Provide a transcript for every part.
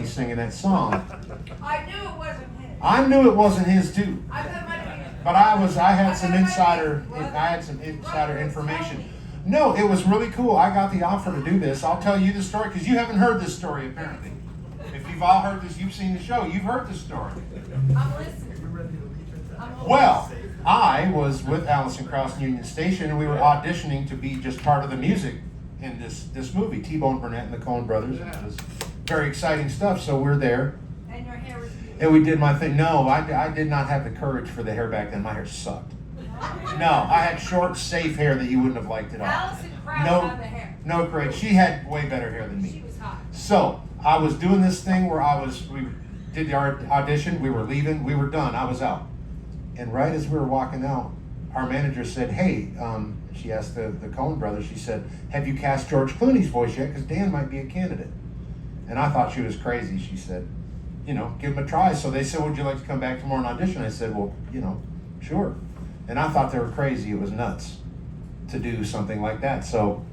he's singing that song. I knew it wasn't his. I knew it wasn't his too. I thought it might have been. But I had some insider information. No, it was really cool. I got the offer to do this. I'll tell you the story because you haven't heard this story apparently. If you've all heard this, you've seen the show, you've heard this story. I'm listening. Well, I was with Allison Krauss and Union Station, and we were auditioning to be just part of the music in this movie, T-Bone Burnett and the Coen Brothers. And it was very exciting stuff. So we're there. And your hair was beautiful. And we did my thing. No, I did not have the courage for the hair back then. My hair sucked. No, I had short, safe hair that you wouldn't have liked at all. Allison Krauss had the hair. No courage. She had way better hair than me. She was hot. So I was doing this thing where we did the audition. We were leaving. We were done. I was out. And right as we were walking out, our manager said, "Hey," she asked the Coen brothers. She said, "Have you cast George Clooney's voice yet? Because Dan might be a candidate." And I thought she was crazy. She said, "You know, give him a try." So they said, "Would you like to come back tomorrow and audition?" I said, "Well, you know, sure." And I thought they were crazy. It was nuts to do something like that. So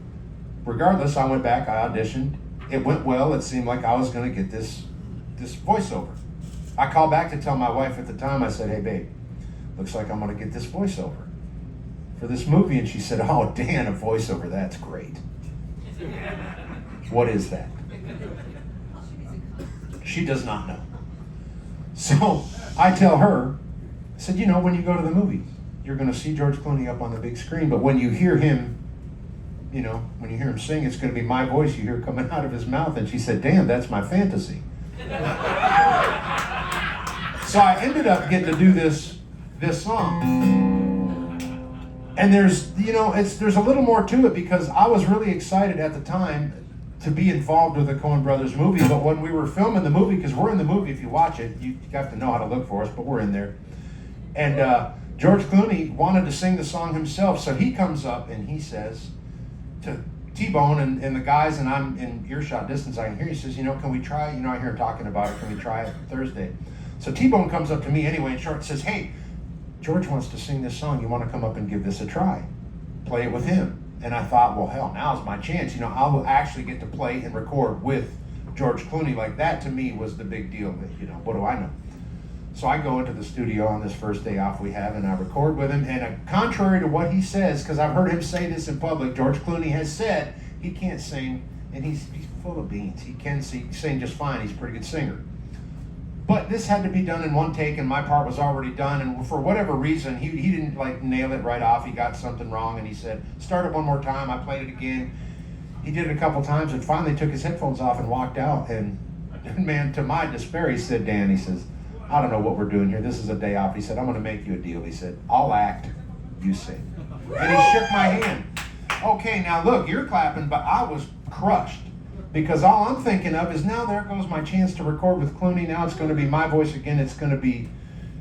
regardless, I went back, I auditioned. It went well. It seemed like I was going to get this voiceover. I called back to tell my wife at the time, I said, "Hey, babe, looks like I'm going to get this voiceover for this movie." And she said, "Oh, Dan, a voiceover, that's great." What is that? She does not know. So I tell her, I said, "You know, when you go to the movies, you're going to see George Clooney up on the big screen, but when you hear him, you know, when you hear him sing, it's going to be my voice you hear coming out of his mouth." And she said, "Dan, that's my fantasy." So I ended up getting to do this song. And there's a little more to it because I was really excited at the time to be involved with the Coen Brothers movie. But when we were filming the movie, because we're in the movie, if you watch it, you have to know how to look for us, but we're in there. And George Clooney wanted to sing the song himself, so he comes up and he says to T-Bone and the guys, and I'm in earshot distance, I can hear, he says, "You know, can we try, you know, I hear him talking about it, can we try it Thursday?" So T-Bone comes up to me anyway in short and says, "Hey, George wants to sing this song. You want to come up and give this a try? Play it with him." And I thought, well, hell, now's my chance. You know, I will actually get to play and record with George Clooney. Like, that to me was the big deal. That, you know, what do I know? So I go into the studio on this first day off we have, and I record with him. And contrary to what he says, because I've heard him say this in public, George Clooney has said he can't sing, and he's full of beans. He can sing just fine. He's a pretty good singer. But this had to be done in one take, and my part was already done. And for whatever reason, he didn't like nail it right off. He got something wrong, and he said, "Start it one more time." I played it again. He did it a couple times, and finally took his headphones off and walked out. And man, to my despair, he said, "Dan," he says, "I don't know what we're doing here. This is a day off." He said, "I'm going to make you a deal." He said, "I'll act, you sing." And he shook my hand. Okay, now look, you're clapping, but I was crushed. Because all I'm thinking of is now there goes my chance to record with Clooney. Now it's going to be my voice again. It's going to be,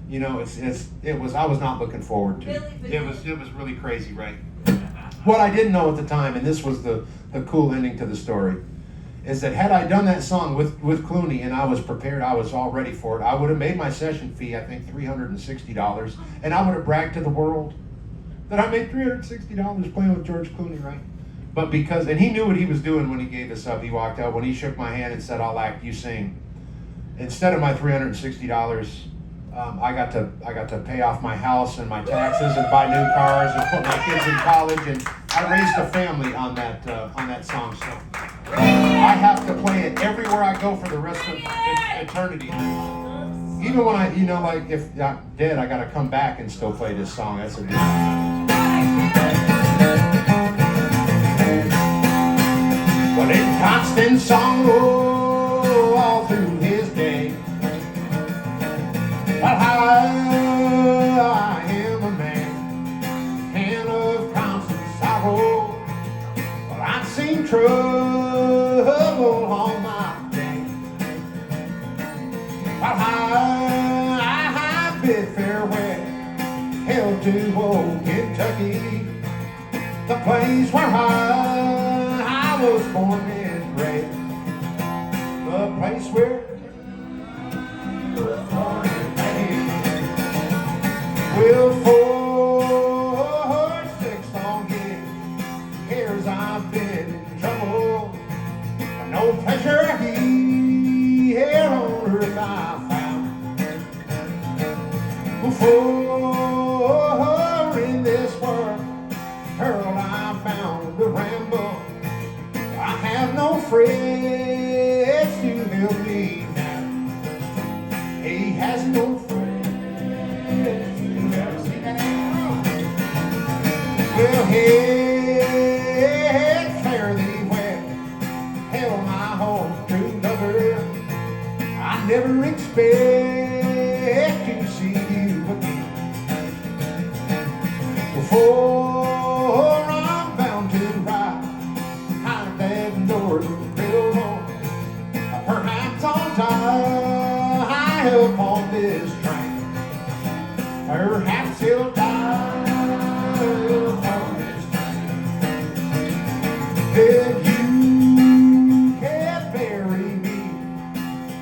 you know, I was not looking forward to it. It was really crazy, right? What I didn't know at the time, and this was the cool ending to the story, is that had I done that song with Clooney and I was prepared, I was all ready for it, I would have made my session fee, I think, $360, and I would have bragged to the world that I made $360 playing with George Clooney, right? But because, and he knew what he was doing when he gave this up, he walked out, when he shook my hand and said, "I'll act, you sing." Instead of my $360, I got to pay off my house and my taxes and buy new cars and put my kids in college, and I raised a family on that song. So I have to play it everywhere I go for the rest of eternity. Even when I, you know, like if I'm dead, I got to come back and still play this song. That's a good. Well, in constant sorrow all through his day, but how I am a man of constant sorrow. Well, I've seen trouble all my day, but how I bid farewell to old Kentucky, the place where I was born and bred, the place where I was born and bred. Well, for 6 long years I've been in trouble, no pleasure here For in this world, girl, I found a ramble. I have no friends to help me now. He has no friends to help me now. Well, head fare thee well, hell, my whole true lover. I never expect to see you again. Before I'm bound to ride, hide that northern railroad, perhaps I'll die upon this train. Perhaps he'll die upon this train. Then you can bury me,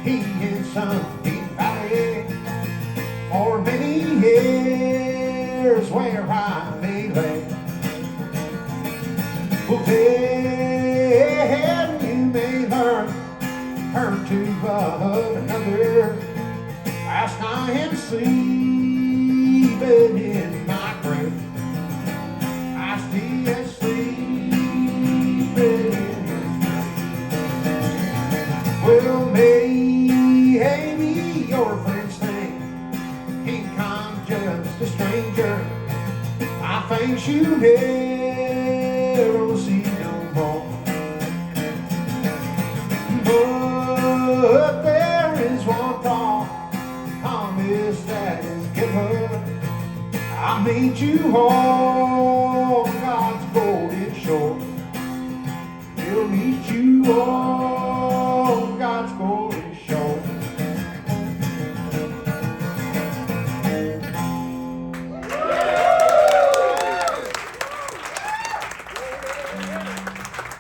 he in some deep valley, for many years where I may lay. Well, then you may learn to love another. Last I am sleeping in my grave, I still sleeping in his grave. Well, maybe your friends think I'm just a stranger. I think you never see no more. But there is one promise that is given. I'll meet you home.